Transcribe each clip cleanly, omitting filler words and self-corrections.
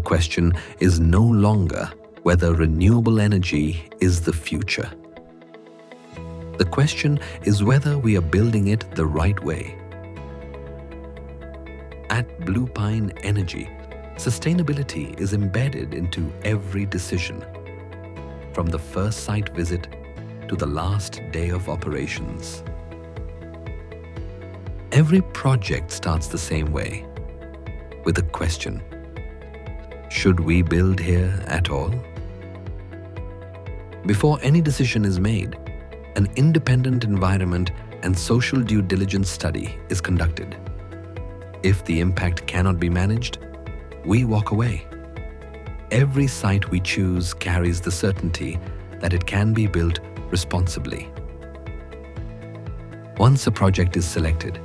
question is no longer whether renewable energy is the future. The question is whether we are building it the right way. At BluPine Energy, sustainability is embedded into every decision, from the first site visit to the last day of operations. Every project starts the same way, with a question: should we build here at all? Before any decision is made, an independent environment and social due diligence study is conducted. If the impact cannot be managed, we walk away. Every site we choose carries the certainty that it can be built responsibly. Once a project is selected,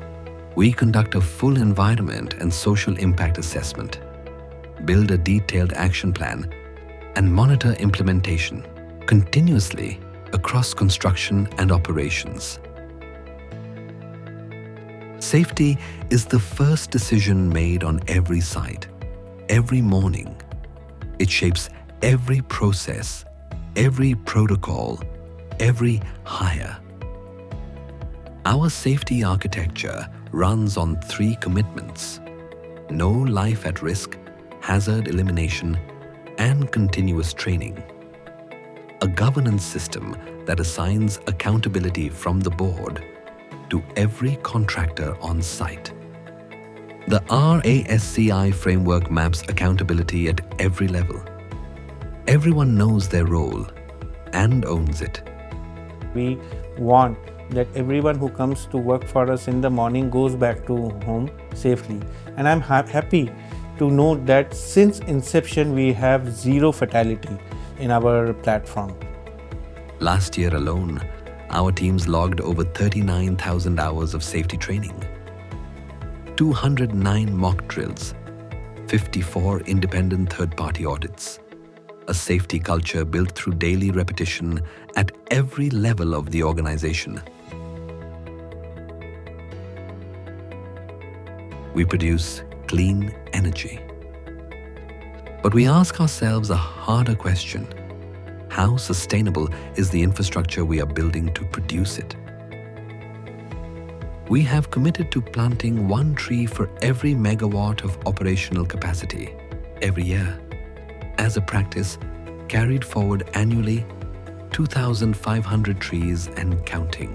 we conduct a full environment and social impact assessment, build a detailed action plan, and monitor implementation continuously across construction and operations. Safety is the first decision made on every site, every morning. It shapes every process, every protocol, every hire. Our safety architecture runs on 3 commitments: no life at risk, hazard elimination, and continuous training. A governance system that assigns accountability from the board to every contractor on site. The RASCI framework maps accountability at every level. Everyone knows their role and owns it. We want that everyone who comes to work for us in the morning goes back to home safely. And I'm happy to note that since inception we have 0 fatality in our platform. Last year alone, our teams logged over 39,000 hours of safety training, 209 mock drills, 54 independent third-party audits, a safety culture built through daily repetition at every level of the organization. We produce clean energy. But we ask ourselves a harder question: how sustainable is the infrastructure we are building to produce it? We have committed to planting 1 tree for every megawatt of operational capacity every year. As a practice, carried forward annually, 2,500 trees and counting.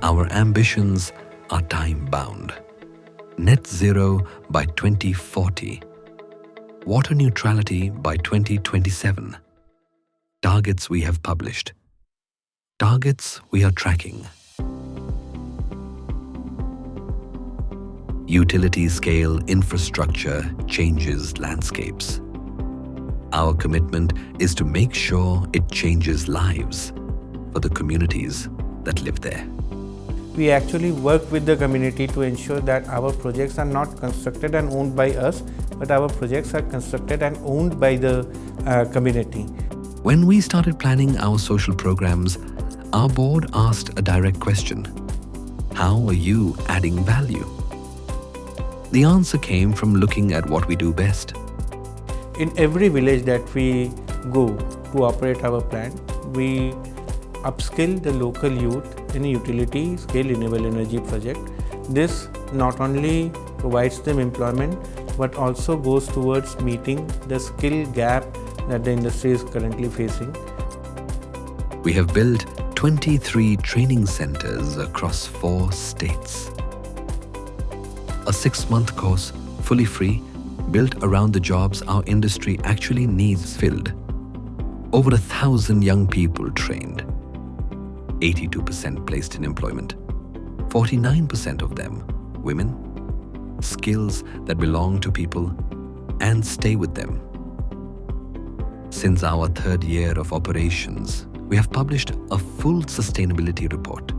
Our ambitions are time-bound. Net zero by 2040. Water neutrality by 2027. Targets we have published. Targets we are tracking. Utility-scale infrastructure changes landscapes. Our commitment is to make sure it changes lives for the communities that live there. We actually work with the community to ensure that our projects are not constructed and owned by us, but our projects are constructed and owned by the community. When we started planning our social programs, our board asked a direct question: how are you adding value? The answer came from looking at what we do best. In every village that we go to operate our plant, we upskill the local youth in a utility scale renewable energy project. This not only provides them employment, but also goes towards meeting the skill gap that the industry is currently facing. We have built 23 training centers across 4 states. A 6-month course, fully free, built around the jobs our industry actually needs filled. Over 1,000 young people trained. 82% placed in employment. 49% of them women. Skills that belong to people and stay with them. Since our 3rd year of operations, we have published a full sustainability report.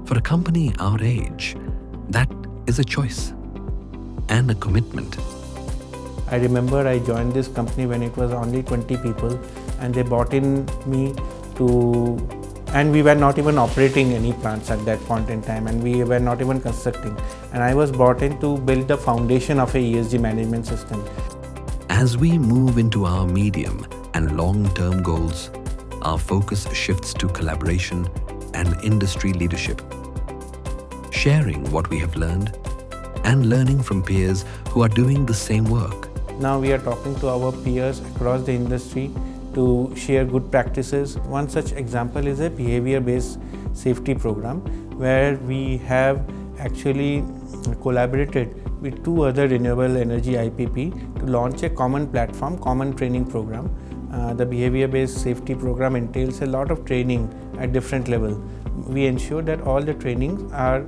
For a company our age, that is a choice and a commitment. I remember I joined this company when it was only 20 people, and they brought in me to and we were not even operating any plants at that point in time, and we were not even constructing. And I was brought in to build the foundation of a ESG management system. As we move into our medium and long-term goals, our focus shifts to collaboration and industry leadership, sharing what we have learned and learning from peers who are doing the same work. Now we are talking to our peers across the industry to share good practices. One such example is a behavior-based safety program, where we have actually collaborated with 2 other renewable energy IPP to launch a common platform, common training program. The behavior-based safety program entails a lot of training at different levels. We ensure that all the trainings are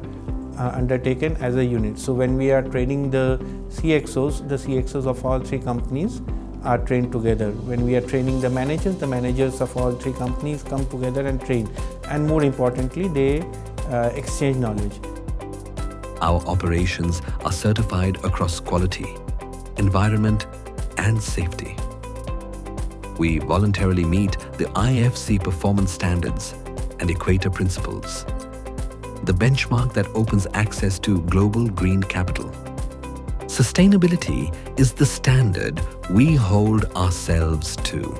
undertaken as a unit. So when we are training the CXOs of all 3 companies are trained together. When we are training the managers of all 3 companies come together and train. And more importantly, they exchange knowledge. Our operations are certified across quality, environment, and safety. We voluntarily meet the IFC performance standards and Equator principles, the benchmark that opens access to global green capital. Sustainability is the standard we hold ourselves to,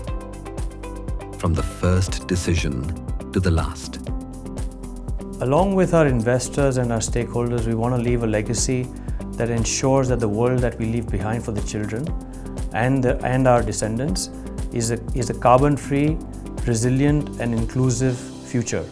from the first decision to the last. Along with our investors and our stakeholders, we want to leave a legacy that ensures that the world that we leave behind for the children and our descendants is a carbon-free, resilient and inclusive future.